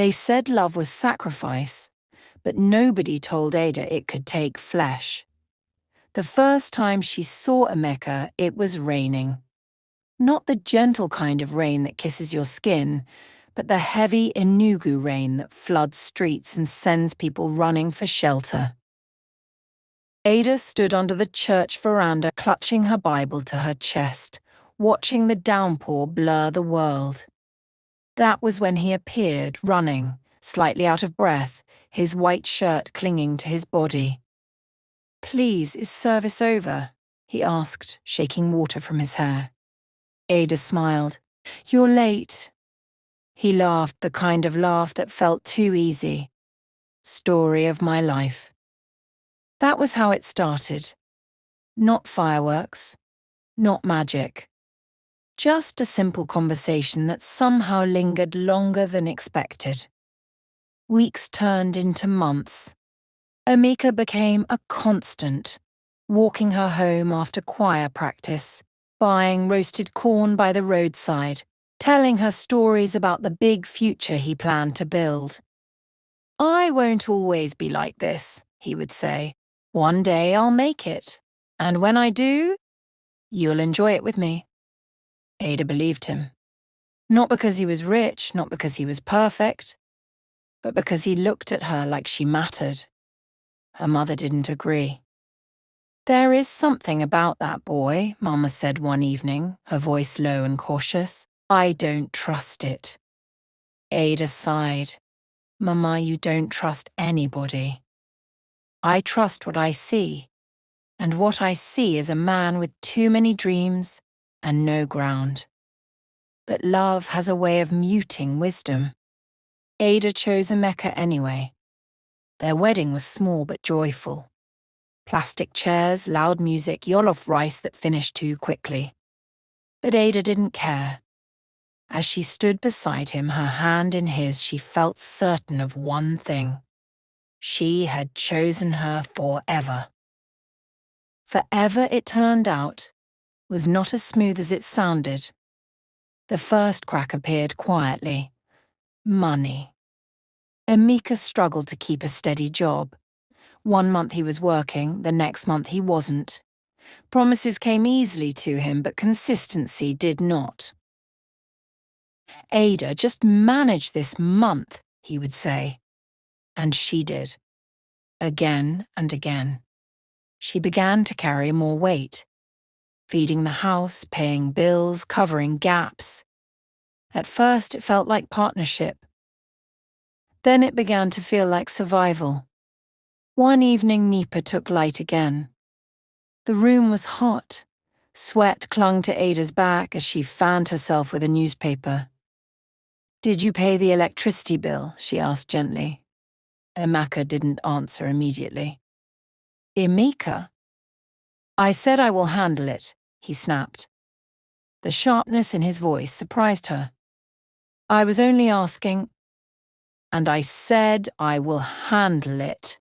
They said love was sacrifice, but nobody told Ada it could take flesh. The first time she saw Emeka, it was raining. Not the gentle kind of rain that kisses your skin, but the heavy Enugu rain that floods streets and sends people running for shelter. Ada stood under the church veranda, clutching her Bible to her chest, watching the downpour blur the world. That was when he appeared, running, slightly out of breath, his white shirt clinging to his body. "Please, is service over?" he asked, shaking water from his hair. Ada smiled. "You're late." He laughed, the kind of laugh that felt too easy. "Story of my life." That was how it started. Not fireworks, not magic. Just a simple conversation that somehow lingered longer than expected. Weeks turned into months. Emeka became a constant, walking her home after choir practice, buying roasted corn by the roadside, telling her stories about the big future he planned to build. "I won't always be like this," he would say. "One day I'll make it, and when I do, you'll enjoy it with me." Ada believed him. Not because he was rich, not because he was perfect, but because he looked at her like she mattered. Her mother didn't agree. "There is something about that boy," Mama said one evening, her voice low and cautious. "I don't trust it." Ada sighed. "Mama, you don't trust anybody." "I trust what I see, and what I see is a man with too many dreams and no ground. But love has a way of muting wisdom." Ada chose Emeka anyway. Their wedding was small but joyful. Plastic chairs, loud music, jollof rice that finished too quickly. But Ada didn't care. As she stood beside him, her hand in his, she felt certain of one thing. She had chosen her forever. Forever, it turned out, was not as smooth as it sounded. The first crack appeared quietly. Money. Emeka struggled to keep a steady job. One month he was working, the next month he wasn't. Promises came easily to him, but consistency did not. "Ada, just manage this month," he would say. And she did. Again and again. She began to carry more weight. Feeding the house, paying bills, covering gaps. At first it felt like partnership. Then it began to feel like survival. One evening Nipa took light again. The room was hot. Sweat clung to Ada's back as she fanned herself with a newspaper. "Did you pay the electricity bill?" she asked gently. Emeka didn't answer immediately. "Emeka?" "I said I will handle it," he snapped. The sharpness in his voice surprised her. "I was only asking—" "And I said I will handle it,"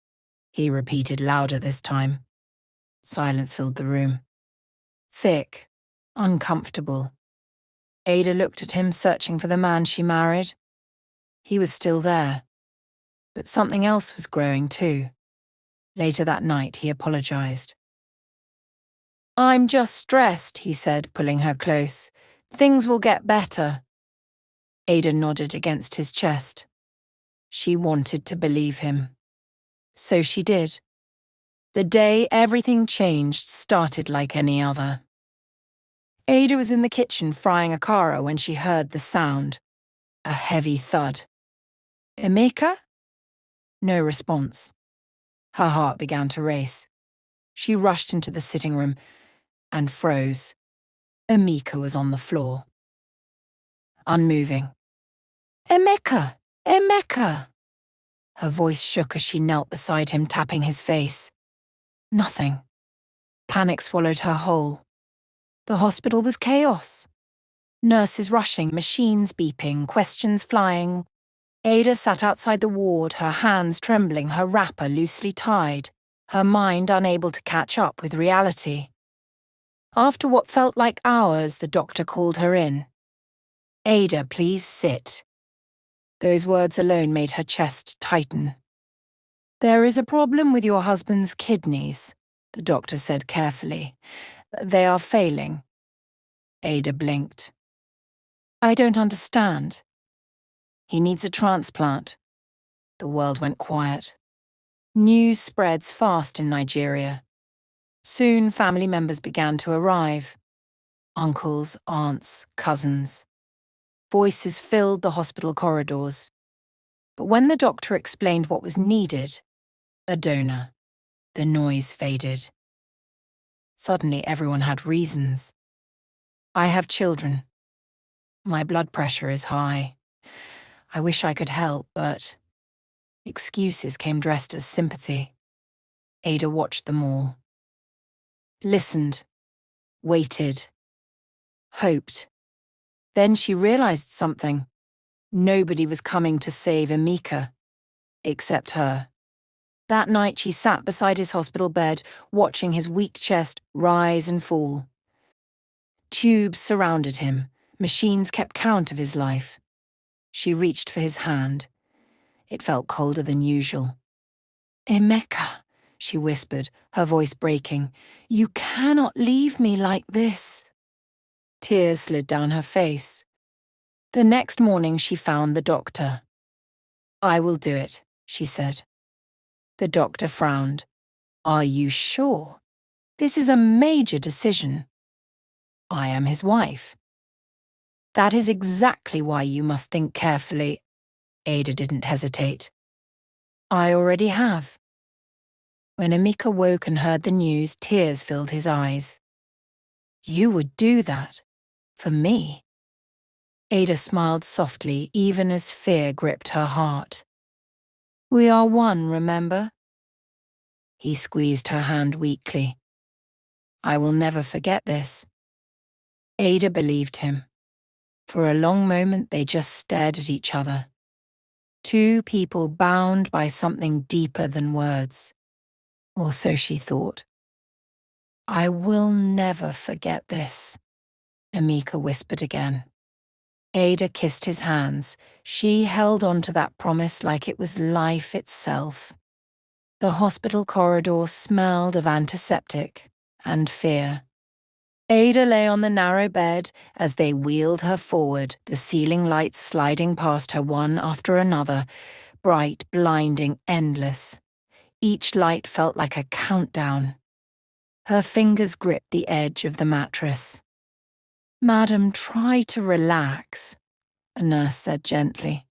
he repeated louder this time. Silence filled the room. Thick, uncomfortable. Ada looked at him, searching for the man she married. He was still there. But something else was growing too. Later that night, he apologized. "I'm just stressed," he said, pulling her close. "Things will get better." Ada nodded against his chest. She wanted to believe him. So she did. The day everything changed started like any other. Ada was in the kitchen frying a kara when she heard the sound. A heavy thud. "Emeka?" No response. Her heart began to race. She rushed into the sitting room and froze. Emeka was on the floor. Unmoving. "Emeka! Emeka!" Her voice shook as she knelt beside him, tapping his face. Nothing. Panic swallowed her whole. The hospital was chaos. Nurses rushing, machines beeping, questions flying. Ada sat outside the ward, her hands trembling, her wrapper loosely tied, her mind unable to catch up with reality. After what felt like hours, the doctor called her in. "Ada, please sit." Those words alone made her chest tighten. "There is a problem with your husband's kidneys," the doctor said carefully. "They are failing." Ada blinked. "I don't understand." "He needs a transplant." The world went quiet. News spreads fast in Nigeria. Soon family members began to arrive. Uncles, aunts, cousins. Voices filled the hospital corridors. But when the doctor explained what was needed, a donor, the noise faded. Suddenly everyone had reasons. "I have children. My blood pressure is high. I wish I could help, but..." Excuses came dressed as sympathy. Ada watched them all. Listened. Waited. Hoped. Then she realized something. Nobody was coming to save Emeka. Except her. That night she sat beside his hospital bed, watching his weak chest rise and fall. Tubes surrounded him. Machines kept count of his life. She reached for his hand. It felt colder than usual. "Emeka," she whispered, her voice breaking. "You cannot leave me like this." Tears slid down her face. The next morning she found the doctor. "I will do it," she said. The doctor frowned. "Are you sure? This is a major decision." "I am his wife." "That is exactly why you must think carefully." Ada didn't hesitate. "I already have." When Emeka woke and heard the news, tears filled his eyes. "You would do that? For me?" Ada smiled softly, even as fear gripped her heart. "We are one, remember?" He squeezed her hand weakly. "I will never forget this." Ada believed him. For a long moment they just stared at each other. Two people bound by something deeper than words. Or so she thought. "I will never forget this," Emeka whispered again. Ada kissed his hands. She held on to that promise like it was life itself. The hospital corridor smelled of antiseptic and fear. Ada lay on the narrow bed as they wheeled her forward, the ceiling lights sliding past her one after another, bright, blinding, endless. Each light felt like a countdown. Her fingers gripped the edge of the mattress. "Madam, try to relax," a nurse said gently.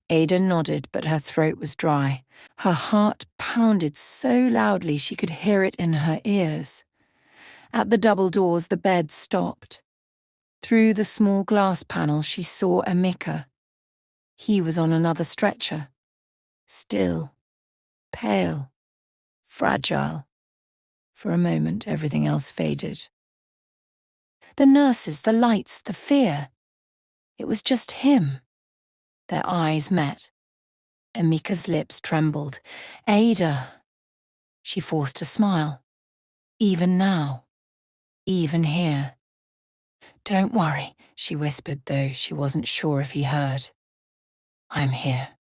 Ada nodded, but her throat was dry. Her heart pounded so loudly she could hear it in her ears. At the double doors, the bed stopped. Through the small glass panel, she saw Emeka. He was on another stretcher. Still, pale, fragile. For a moment, everything else faded. The nurses, the lights, the fear. It was just him. Their eyes met. Emeka's lips trembled. "Ada." She forced a smile. "Even now. Even here." "Don't worry," she whispered, though she wasn't sure if he heard. "I'm here."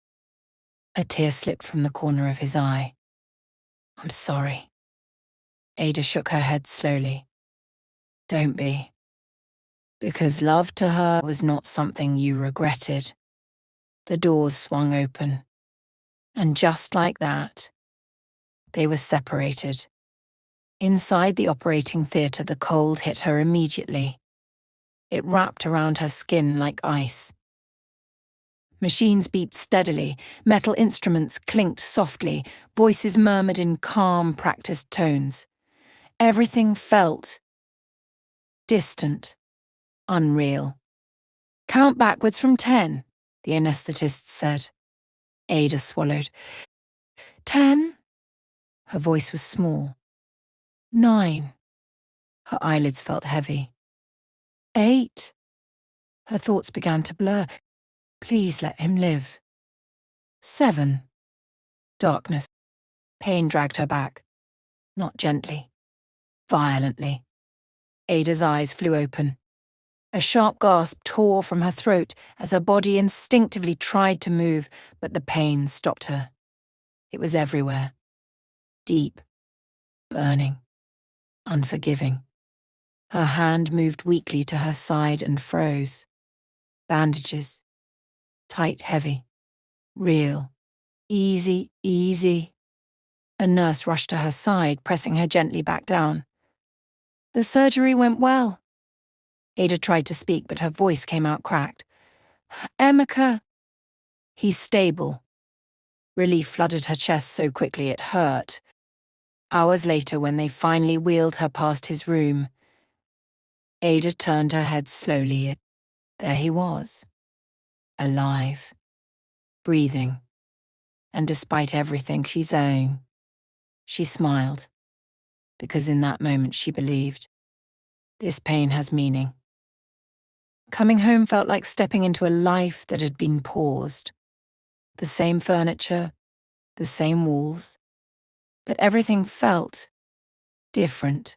A tear slipped from the corner of his eye. "I'm sorry." Ada shook her head slowly. "Don't be." Because love to her was not something you regretted. The doors swung open. And just like that, they were separated. Inside the operating theatre, the cold hit her immediately. It wrapped around her skin like ice. Machines beeped steadily, metal instruments clinked softly, voices murmured in calm, practiced tones. Everything felt distant, unreal. "Count backwards from 10, the anaesthetist said. Ada swallowed. 10? Her voice was small. 9. Her eyelids felt heavy. 8. Her thoughts began to blur. Please let him live. 7. Darkness. Pain dragged her back. Not gently. Violently. Ada's eyes flew open. A sharp gasp tore from her throat as her body instinctively tried to move, but the pain stopped her. It was everywhere. Deep, burning, unforgiving. Her hand moved weakly to her side and froze. Bandages. Tight, heavy. Real. Easy, easy. A nurse rushed to her side, pressing her gently back down. The surgery went well. Ada tried to speak, but her voice came out cracked. Emeka. He's stable. Relief flooded her chest so quickly it hurt. Hours later, when they finally wheeled her past his room, Ada turned her head slowly. There he was. Alive. Breathing. And despite everything she's own, she smiled. Because in that moment she believed, this pain has meaning. Coming home felt like stepping into a life that had been paused. The same furniture, the same walls, but everything felt different.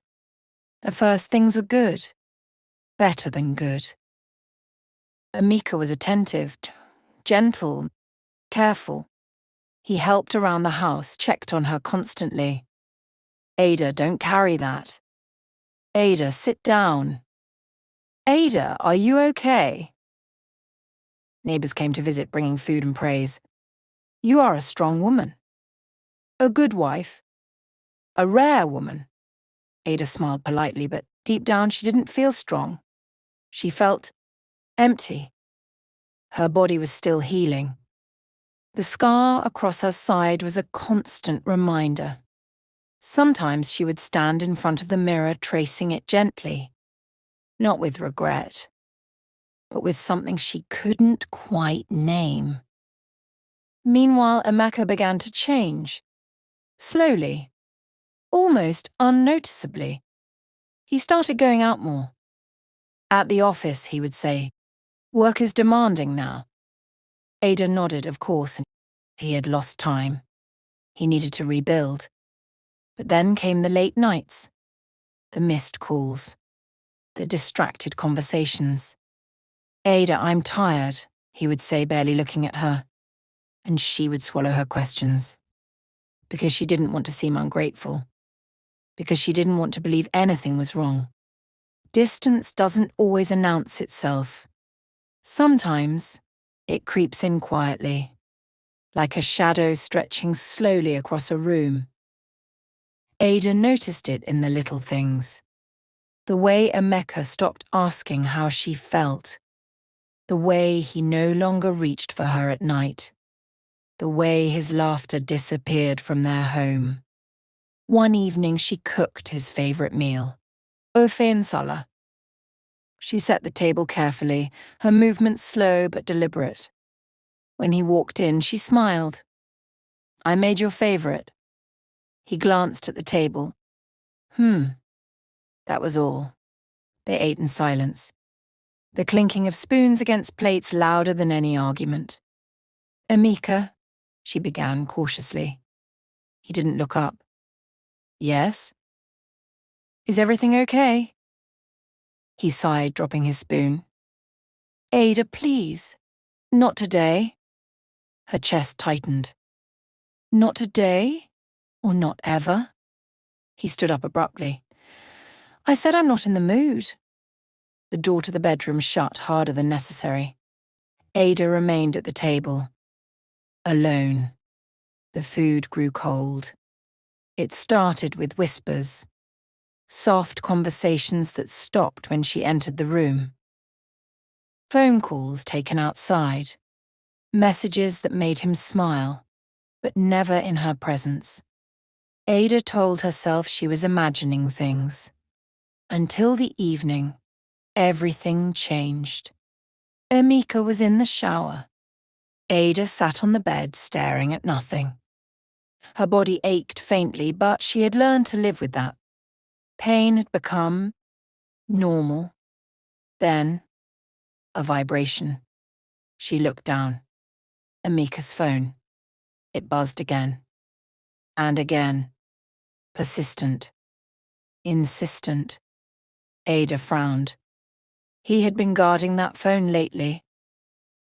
At first things were good, better than good. Emeka was attentive, gentle, careful. He helped around the house, checked on her constantly. Ada, don't carry that. Ada, sit down. Ada, are you okay? Neighbors came to visit, bringing food and praise. You are a strong woman. A good wife. A rare woman. Ada smiled politely, but deep down she didn't feel strong. She felt empty. Her body was still healing. The scar across her side was a constant reminder. Sometimes she would stand in front of the mirror tracing it gently, not with regret, but with something she couldn't quite name. Meanwhile, Emeka began to change. Slowly. Almost unnoticeably. He started going out more. At the office, he would say, work is demanding now. Ada nodded, of course, and he had lost time. He needed to rebuild. But then came the late nights, the missed calls, the distracted conversations. Ada, I'm tired, he would say, barely looking at her. And she would swallow her questions. Because she didn't want to seem ungrateful. Because she didn't want to believe anything was wrong. Distance doesn't always announce itself. Sometimes it creeps in quietly, like a shadow stretching slowly across a room. Ada noticed it in the little things. The way Emeka stopped asking how she felt. The way he no longer reached for her at night. The way his laughter disappeared from their home. One evening she cooked his favourite meal, ofe nsala. She set the table carefully, her movements slow but deliberate. When he walked in, she smiled. I made your favourite. He glanced at the table. That was all. They ate in silence. The clinking of spoons against plates louder than any argument. Emeka, she began cautiously. He didn't look up. Yes? Is everything okay? He sighed, dropping his spoon. Ada, please. Not today. Her chest tightened. Not today? Or not ever? He stood up abruptly. I said I'm not in the mood. The door to the bedroom shut harder than necessary. Ada remained at the table. Alone. The food grew cold. It started with whispers. Soft conversations that stopped when she entered the room. Phone calls taken outside. Messages that made him smile, but never in her presence. Ada told herself she was imagining things. Until the evening, everything changed. Emeka was in the shower. Ada sat on the bed staring at nothing. Her body ached faintly, but she had learned to live with that. Pain had become normal. Then, a vibration. She looked down. Emeka's phone. It buzzed again. And again. Persistent. Insistent. Ada frowned. He had been guarding that phone lately,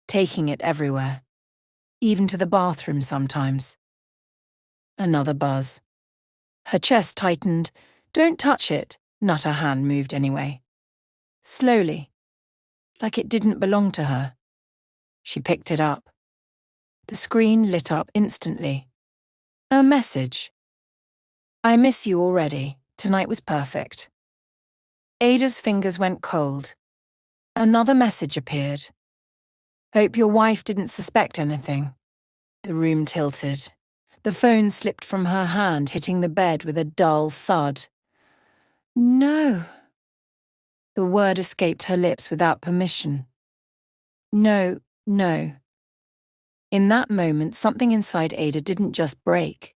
taking it everywhere, even to the bathroom sometimes. Another buzz. Her chest tightened. "Don't touch it," not her hand moved anyway. Slowly, like it didn't belong to her. She picked it up. The screen lit up instantly. A message. "I miss you already. Tonight was perfect." Ada's fingers went cold. Another message appeared. "Hope your wife didn't suspect anything." The room tilted. The phone slipped from her hand, hitting the bed with a dull thud. "No." The word escaped her lips without permission. No, no. In that moment, something inside Ada didn't just break.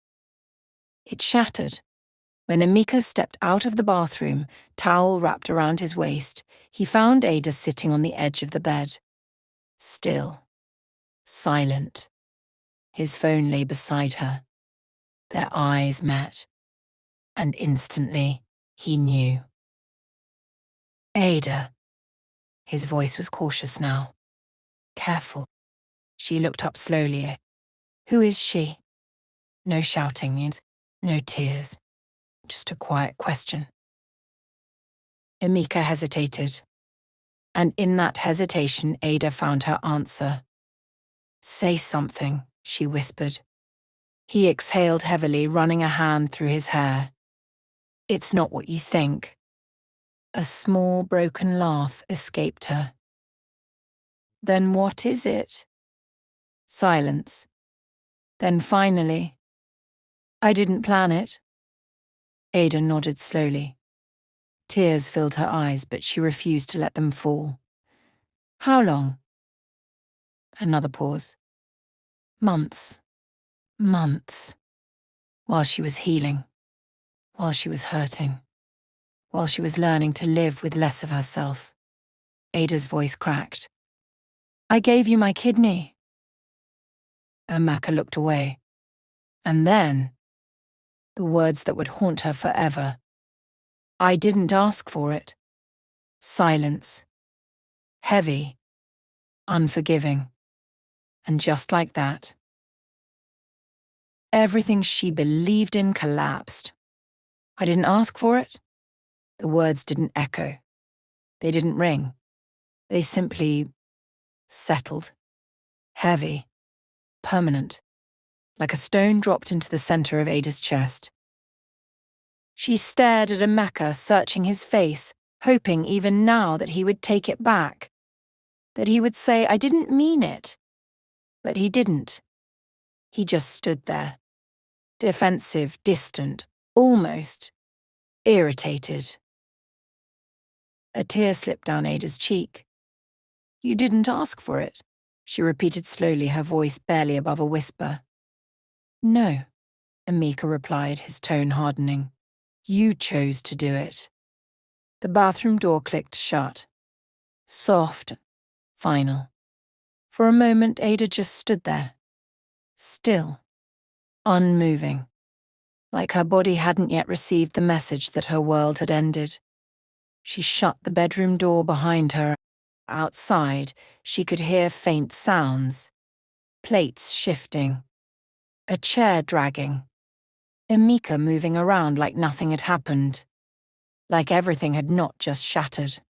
It shattered. When Emeka stepped out of the bathroom, towel wrapped around his waist, he found Ada sitting on the edge of the bed. Still. Silent. His phone lay beside her. Their eyes met. And instantly, he knew. "Ada." His voice was cautious now. "Careful." She looked up slowly. "Who is she?" No shouting, no tears. Just a quiet question. Emeka hesitated. And in that hesitation, Ada found her answer. "Say something," she whispered. He exhaled heavily, running a hand through his hair. "It's not what you think." A small, broken laugh escaped her. "Then what is it?" Silence. Then finally, "I didn't plan it." Ada nodded slowly. Tears filled her eyes, but she refused to let them fall. "How long?" Another pause. "Months. Months." While she was healing. While she was hurting. While she was learning to live with less of herself. Ada's voice cracked. "I gave you my kidney." Emeka looked away. And then, the words that would haunt her forever. "I didn't ask for it." Silence. Heavy. Unforgiving. And just like that, everything she believed in collapsed. "I didn't ask for it." The words didn't echo. They didn't ring. They simply settled. Heavy. Permanent. Like a stone dropped into the center of Ada's chest. She stared at Emeka, searching his face, hoping even now that he would take it back. That he would say, "I didn't mean it." But he didn't. He just stood there. Defensive, distant, almost irritated. A tear slipped down Ada's cheek. "You didn't ask for it," she repeated slowly, her voice barely above a whisper. "No," Emeka replied, his tone hardening. "You chose to do it." The bathroom door clicked shut. Soft, final. For a moment, Ada just stood there. Still. Unmoving. Like her body hadn't yet received the message that her world had ended. She shut the bedroom door behind her. Outside, she could hear faint sounds. Plates shifting. A chair dragging. Emeka moving around like nothing had happened. Like everything had not just shattered.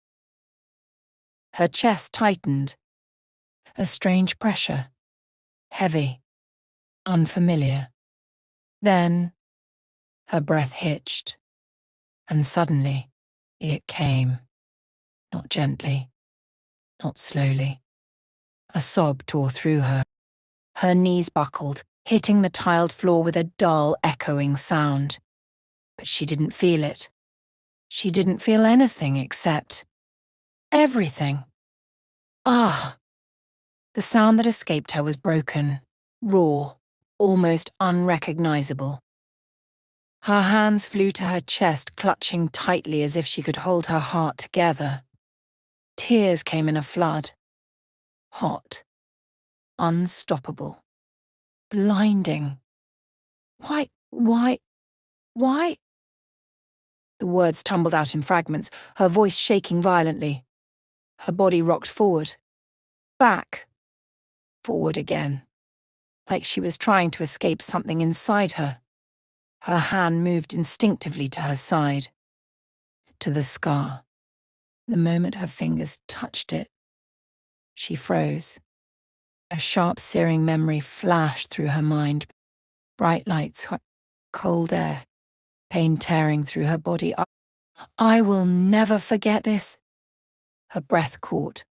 Her chest tightened. A strange pressure. Heavy. Unfamiliar. Then, her breath hitched. And suddenly, it came. Not gently. Not slowly. A sob tore through her. Her knees buckled, hitting the tiled floor with a dull, echoing sound. But she didn't feel it. She didn't feel anything except everything. Ah! The sound that escaped her was broken, raw, almost unrecognizable. Her hands flew to her chest, clutching tightly as if she could hold her heart together. Tears came in a flood. Hot. Unstoppable. Blinding. Why? The words tumbled out in fragments, her voice shaking violently. Her body rocked forward, back, forward again, like she was trying to escape something inside her. Her hand moved instinctively to her side, to the scar. The moment her fingers touched it, she froze. A sharp, searing memory flashed through her mind. Bright lights, cold air, pain tearing through her body. I will never forget this. Her breath caught.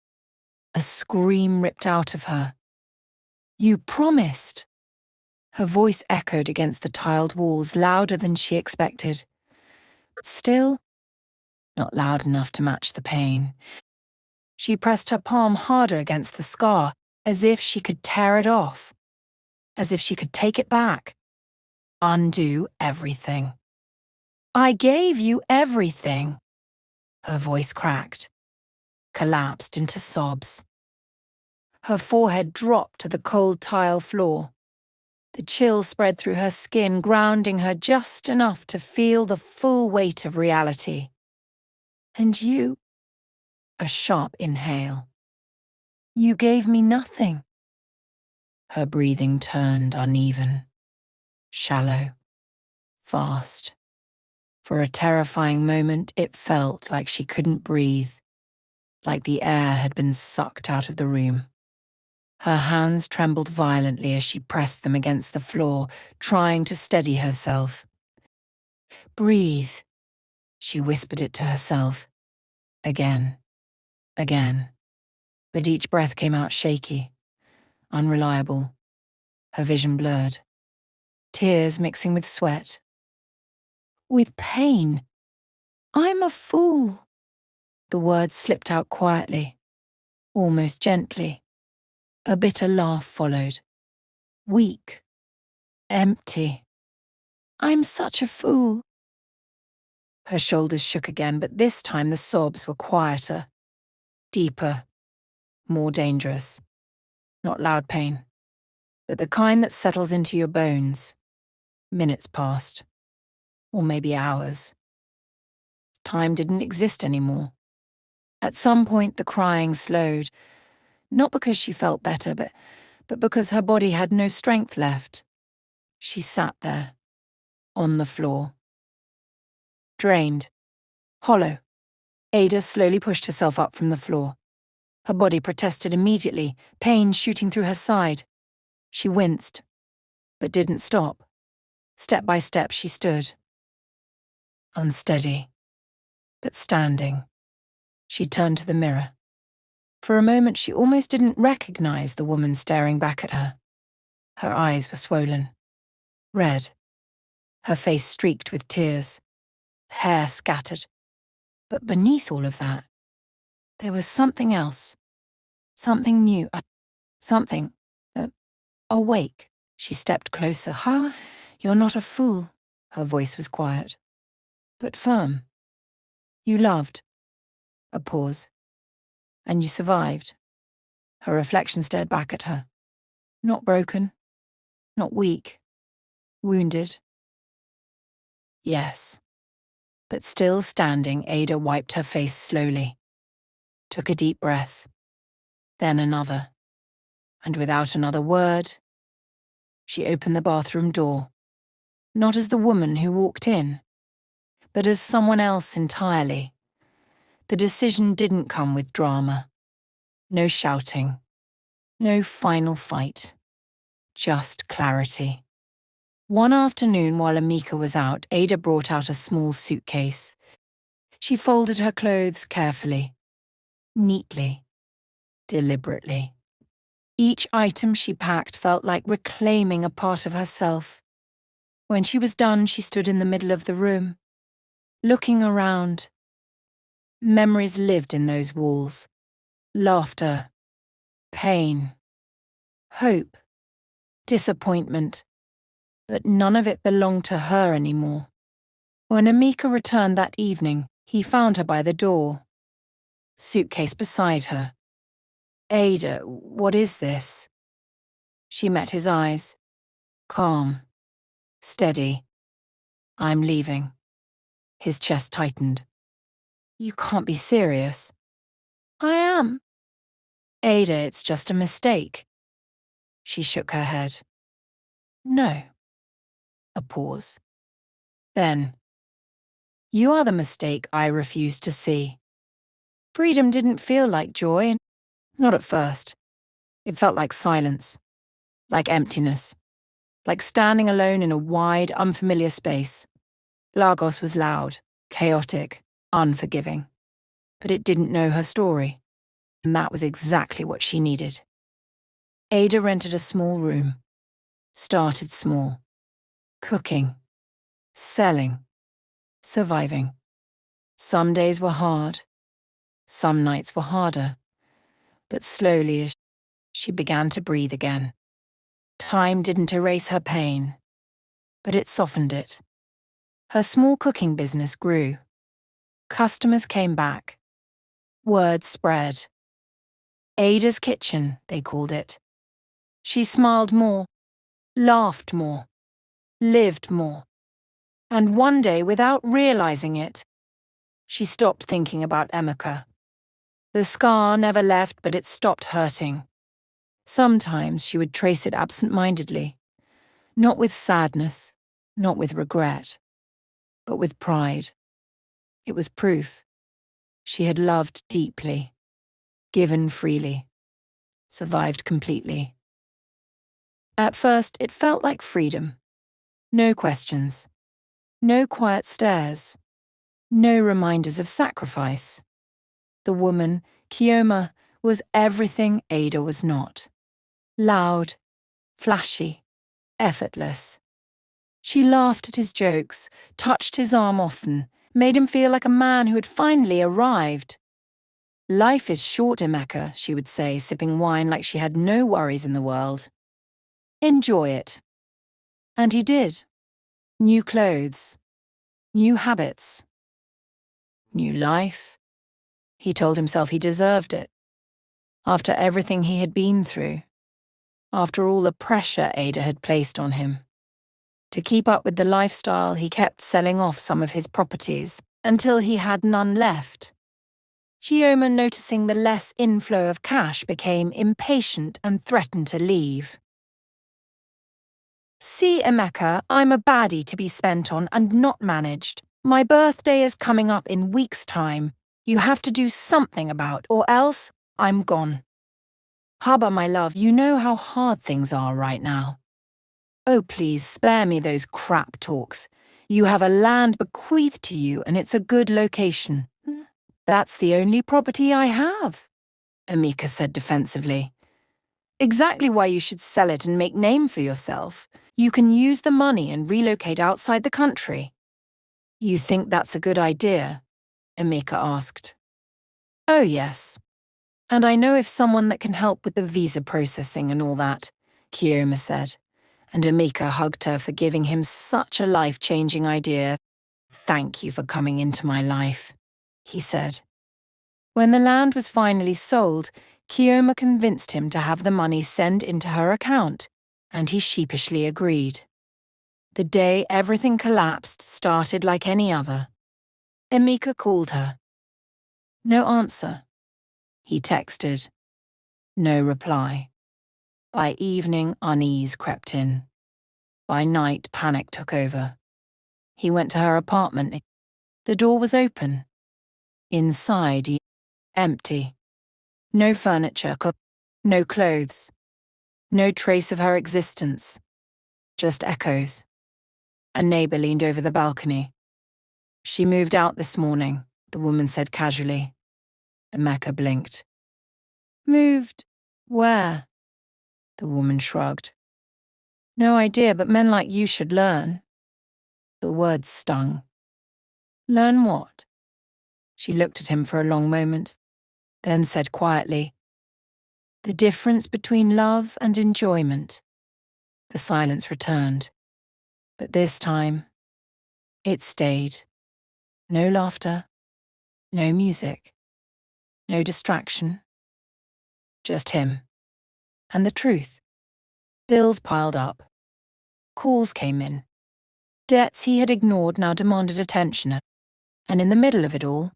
A scream ripped out of her. You promised. Her voice echoed against the tiled walls, louder than she expected. But still, not loud enough to match the pain. She pressed her palm harder against the scar, as if she could tear it off. As if she could take it back. Undo everything. I gave you everything. Her voice cracked, collapsed into sobs. Her forehead dropped to the cold tile floor. The chill spread through her skin, grounding her just enough to feel the full weight of reality. And you? A sharp inhale. You gave me nothing. Her breathing turned uneven, shallow, fast. For a terrifying moment, it felt like she couldn't breathe, like the air had been sucked out of the room. Her hands trembled violently as she pressed them against the floor, trying to steady herself. Breathe, she whispered it to herself. Again, again. But each breath came out shaky, unreliable, her vision blurred. Tears mixing with sweat. With pain. I'm a fool. The words slipped out quietly, almost gently. A bitter laugh followed. Weak. Empty. I'm such a fool. Her shoulders shook again, but this time the sobs were quieter, deeper, more dangerous. Not loud pain, but the kind that settles into your bones. Minutes passed, or maybe hours. Time didn't exist anymore. At some point the crying slowed, not because she felt better, but because her body had no strength left. She sat there, on the floor. Drained. Hollow. Ada slowly pushed herself up from the floor. Her body protested immediately, pain shooting through her side. She winced, but didn't stop. Step by step she stood. Unsteady, but standing. She turned to the mirror. For a moment she almost didn't recognize the woman staring back at her. Her eyes were swollen, red, her face streaked with tears, hair scattered. But beneath all of that, there was something else, something new, something awake. She stepped closer. You're not a fool. Her voice was quiet, but firm. You loved. A pause. And you survived. Her reflection stared back at her. Not broken, not weak, wounded. Yes. But still standing, Ada wiped her face slowly, took a deep breath, then another, and without another word, she opened the bathroom door, not as the woman who walked in, but as someone else entirely. The decision didn't come with drama. No shouting. No final fight. Just clarity. One afternoon while Emeka was out, Ada brought out a small suitcase. She folded her clothes carefully, neatly, deliberately. Each item she packed felt like reclaiming a part of herself. When she was done, she stood in the middle of the room, looking around. Memories lived in those walls. Laughter, pain, hope, disappointment. But none of it belonged to her anymore. When Emeka returned that evening, he found her by the door, suitcase beside her. Ada, what is this? She met his eyes, calm, steady. I'm leaving. His chest tightened. You can't be serious. I am. Ada, it's just a mistake. She shook her head. No. A pause. Then, you are the mistake I refuse to see. Freedom didn't feel like joy, not at first. It felt like silence, like emptiness, like standing alone in a wide, unfamiliar space. Lagos was loud, chaotic, unforgiving. But it didn't know her story, and that was exactly what she needed. Ada rented a small room, started small, cooking, selling, surviving. Some days were hard, some nights were harder, but slowly as she began to breathe again. Time didn't erase her pain, but it softened it. Her small cooking business grew. Customers came back. Word spread. Ada's kitchen, they called it. She smiled more, laughed more, lived more. And one day, without realizing it, she stopped thinking about Emeka. The scar never left, but it stopped hurting. Sometimes she would trace it absent-mindedly, not with sadness, not with regret, but with pride. It was proof. She had loved deeply, given freely, survived completely. At first, it felt like freedom. No questions, no quiet stares, no reminders of sacrifice. The woman, Kioma, was everything Ada was not. Loud, flashy, effortless. She laughed at his jokes, touched his arm often, made him feel like a man who had finally arrived. Life is short, Emeka, she would say, sipping wine like she had no worries in the world. Enjoy it. And he did. New clothes, new habits, new life. He told himself he deserved it. After everything he had been through, after all the pressure Ada had placed on him. To keep up with the lifestyle, he kept selling off some of his properties until he had none left. Chioma, noticing the less inflow of cash, became impatient and threatened to leave. See, Emeka, I'm a baddie to be spent on and not managed. My birthday is coming up in weeks' time. You have to do something about, or else I'm gone. Haba, my love, you know how hard things are right now. Oh, please, spare me those crap talks. You have a land bequeathed to you and it's a good location. That's the only property I have, Emeka said defensively. Exactly why you should sell it and make name for yourself. You can use the money and relocate outside the country. You think that's a good idea? Emeka asked. Oh, yes. And I know of someone that can help with the visa processing and all that, Kioma said. And Emeka hugged her for giving him such a life-changing idea. Thank you for coming into my life, he said. When the land was finally sold, Kioma convinced him to have the money sent into her account, and he sheepishly agreed. The day everything collapsed started like any other. Emeka called her. No answer. He texted. No reply. By evening, unease crept in. By night, panic took over. He went to her apartment. The door was open. Inside, empty. No furniture, no clothes. No trace of her existence. Just echoes. A neighbor leaned over the balcony. She moved out this morning, the woman said casually. Emeka blinked. Moved? Where? The woman shrugged. No idea, but men like you should learn. The words stung. Learn what? She looked at him for a long moment, then said quietly, the difference between love and enjoyment. The silence returned. But this time, it stayed. No laughter, no music, no distraction. Just him. And the truth. Bills piled up. Calls came in. Debts he had ignored now demanded attention. And in the middle of it all,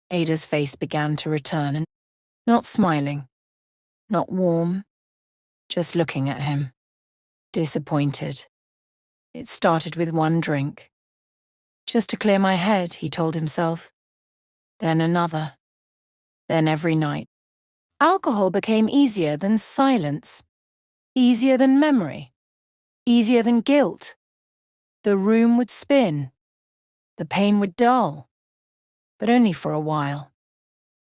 Ada's face began to return and Not smiling, not warm, just looking at him. Disappointed. It started with one drink. Just to clear my head, he told himself. Then another. Then every night. Alcohol became easier than silence. Easier than memory. Easier than guilt. The room would spin. The pain would dull. But only for a while.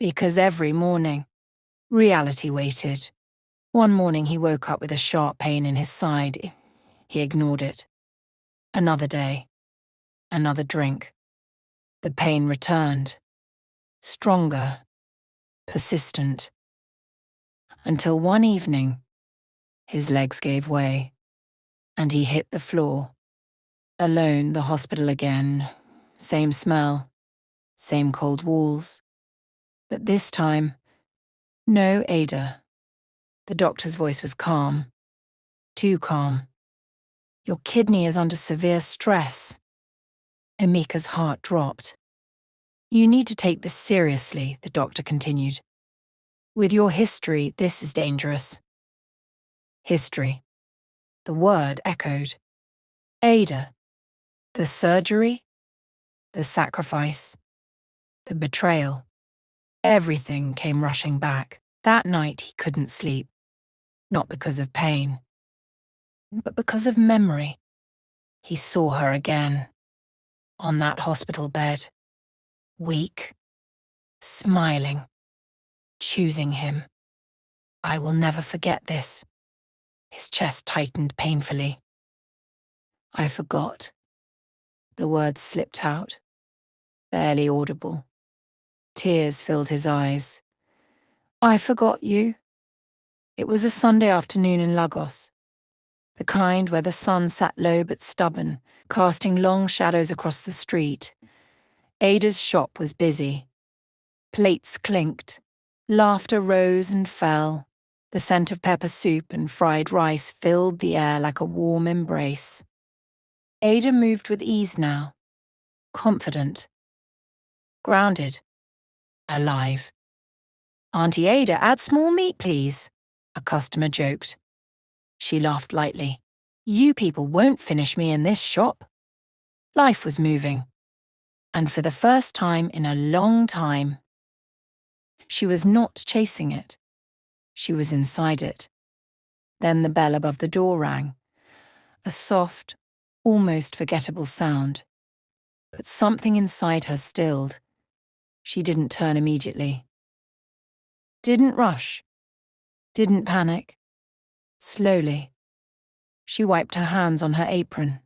Because every morning, reality waited. One morning he woke up with a sharp pain in his side. He ignored it. Another day. Another drink. The pain returned. Stronger. Persistent. Until one evening, his legs gave way, and he hit the floor. Alone, the hospital again. Same smell. Same cold walls. But this time, no Ada. The doctor's voice was calm. Too calm. Your kidney is under severe stress. Emeka's heart dropped. You need to take this seriously, the doctor continued. With your history, this is dangerous. History. The word echoed. Ada. The surgery. The sacrifice. The betrayal. Everything came rushing back. That night he couldn't sleep. Not because of pain, but because of memory. He saw her again. On that hospital bed. Weak. Smiling. Choosing him. I will never forget this. His chest tightened painfully. I forgot. The words slipped out. Barely audible. Tears filled his eyes. I forgot you. It was a Sunday afternoon in Lagos. The kind where the sun sat low but stubborn, casting long shadows across the street. Ada's shop was busy. Plates clinked. Laughter rose and fell. The scent of pepper soup and fried rice filled the air like a warm embrace. Ada moved with ease now. Confident. Grounded. Alive. Auntie Ada, add small meat, please, a customer joked. She laughed lightly. You people won't finish me in this shop. Life was moving. And for the first time in a long time, she was not chasing it. She was inside it. Then the bell above the door rang. A soft, almost forgettable sound. But something inside her stilled. She didn't turn immediately. Didn't rush. Didn't panic. Slowly. She wiped her hands on her apron.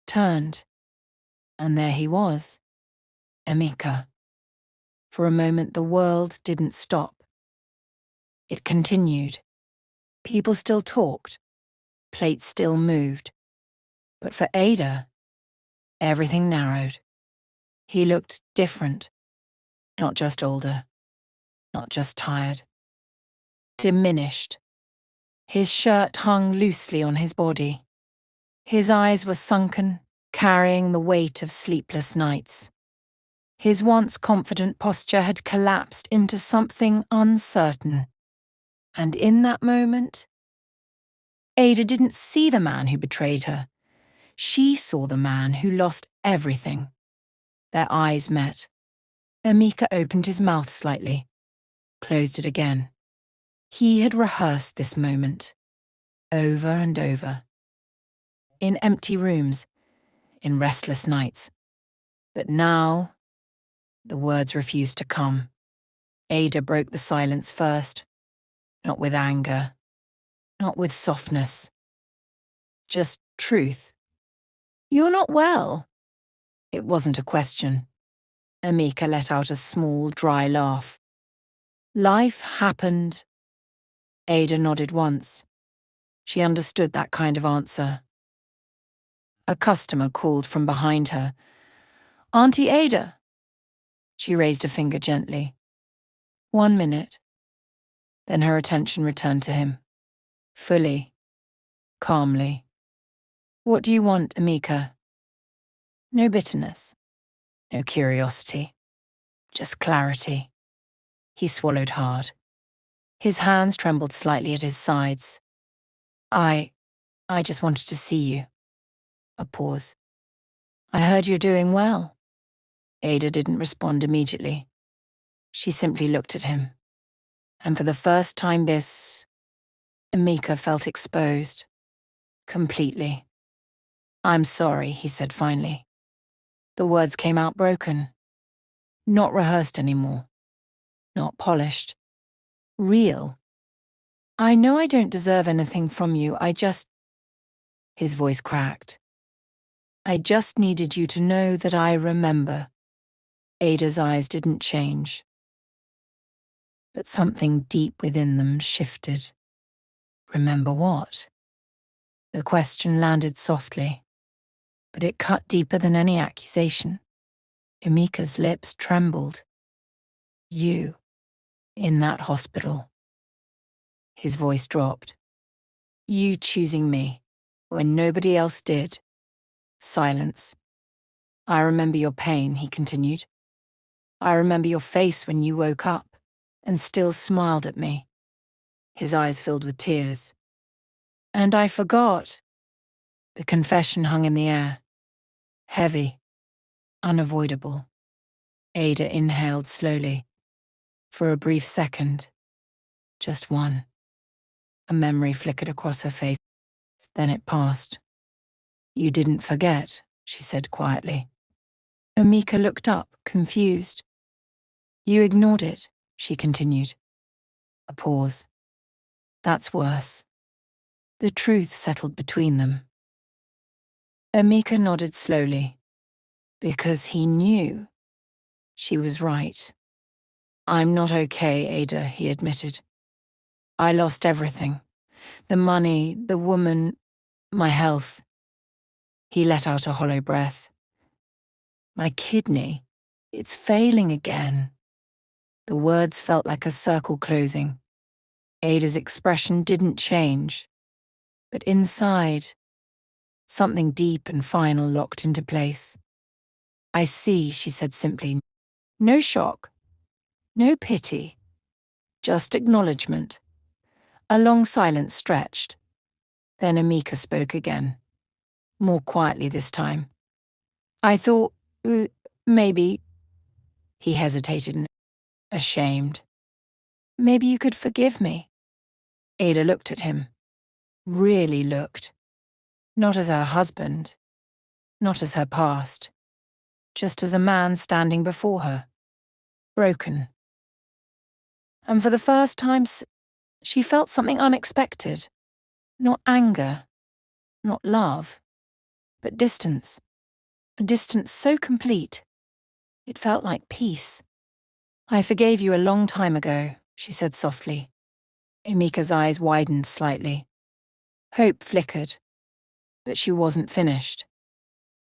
Turned. And there he was. Emeka. For a moment the world didn't stop. It continued. People still talked. Plates still moved. But for Ada, everything narrowed. He looked different. Not just older. Not just tired. Diminished. His shirt hung loosely on his body. His eyes were sunken, carrying the weight of sleepless nights. His once confident posture had collapsed into something uncertain. And in that moment, Ada didn't see the man who betrayed her. She saw the man who lost everything. Their eyes met. Emeka opened his mouth slightly, closed it again. He had rehearsed this moment, over and over. In empty rooms, in restless nights. But now, the words refused to come. Ada broke the silence first, not with anger, not with softness. Just truth. You're not well. It wasn't a question. Emeka let out a small, dry laugh. Life happened. Ada nodded once. She understood that kind of answer. A customer called from behind her. Auntie Ada. She raised a finger gently. 1 minute. Then her attention returned to him. Fully. Calmly. What do you want, Emeka? No bitterness. No curiosity. Just clarity. He swallowed hard. His hands trembled slightly at his sides. I just wanted to see you. A pause. I heard you're doing well. Ada didn't respond immediately. She simply looked at him. And for the first time Emeka felt exposed. Completely. I'm sorry, he said finally. The words came out broken. Not rehearsed anymore. Not polished. Real. I know I don't deserve anything from you, His voice cracked. I just needed you to know that I remember. Ada's eyes didn't change. But something deep within them shifted. Remember what? The question landed softly, but it cut deeper than any accusation. Emeka's lips trembled. You, in that hospital. His voice dropped. You choosing me, when nobody else did. Silence. I remember your pain, he continued. I remember your face when you woke up and still smiled at me. His eyes filled with tears. And I forgot. The confession hung in the air. Heavy. Unavoidable. Ada inhaled slowly. For a brief second. Just one. A memory flickered across her face. Then it passed. You didn't forget, she said quietly. Emeka looked up, confused. You ignored it, she continued. A pause. That's worse. The truth settled between them. Emeka nodded slowly. Because he knew. She was right. I'm not okay, Ada, he admitted. I lost everything. The money, the woman, my health. He let out a hollow breath. My kidney, it's failing again. The words felt like a circle closing. Ada's expression didn't change. But inside, something deep and final locked into place. I see, she said simply. No shock. No pity. Just acknowledgement. A long silence stretched. Then Emeka spoke again. More quietly this time. I thought, maybe. He hesitated, ashamed. Maybe you could forgive me. Ada looked at him. Really looked. Not as her husband. Not as her past. Just as a man standing before her. Broken. And for the first time, she felt something unexpected. Not anger. Not love. But distance. A distance so complete. It felt like peace. I forgave you a long time ago, she said softly. Emeka's eyes widened slightly. Hope flickered. But she wasn't finished.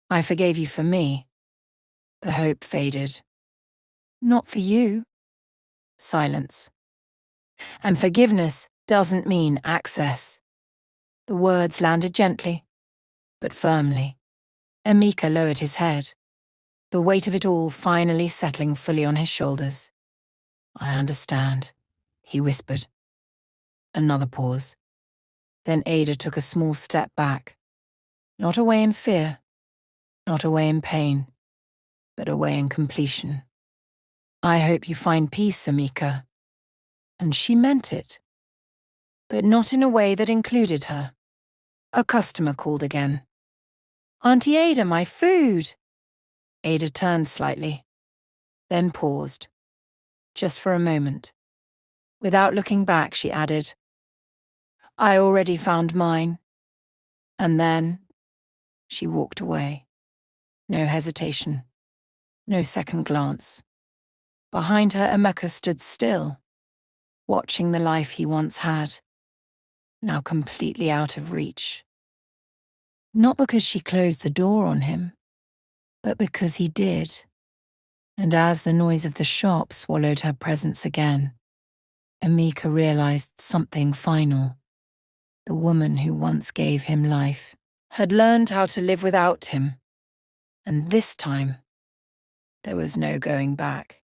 I forgave you for me. The hope faded. Not for you. Silence. And forgiveness doesn't mean access. The words landed gently, but firmly. Emeka lowered his head, the weight of it all finally settling fully on his shoulders. I understand, he whispered. Another pause. Then Ada took a small step back. Not away in fear, not away in pain, but away in completion. I hope you find peace, Emeka. And she meant it. But not in a way that included her. A customer called again. Auntie Ada, my food! Ada turned slightly, then paused. Just for a moment. Without looking back, she added, I already found mine. And then she walked away. No hesitation. No second glance. Behind her, Emeka stood still, watching the life he once had, now completely out of reach. Not because she closed the door on him, but because he did. And as the noise of the shop swallowed her presence again, Emeka realized something final. The woman who once gave him life had learned how to live without him. And this time, there was no going back.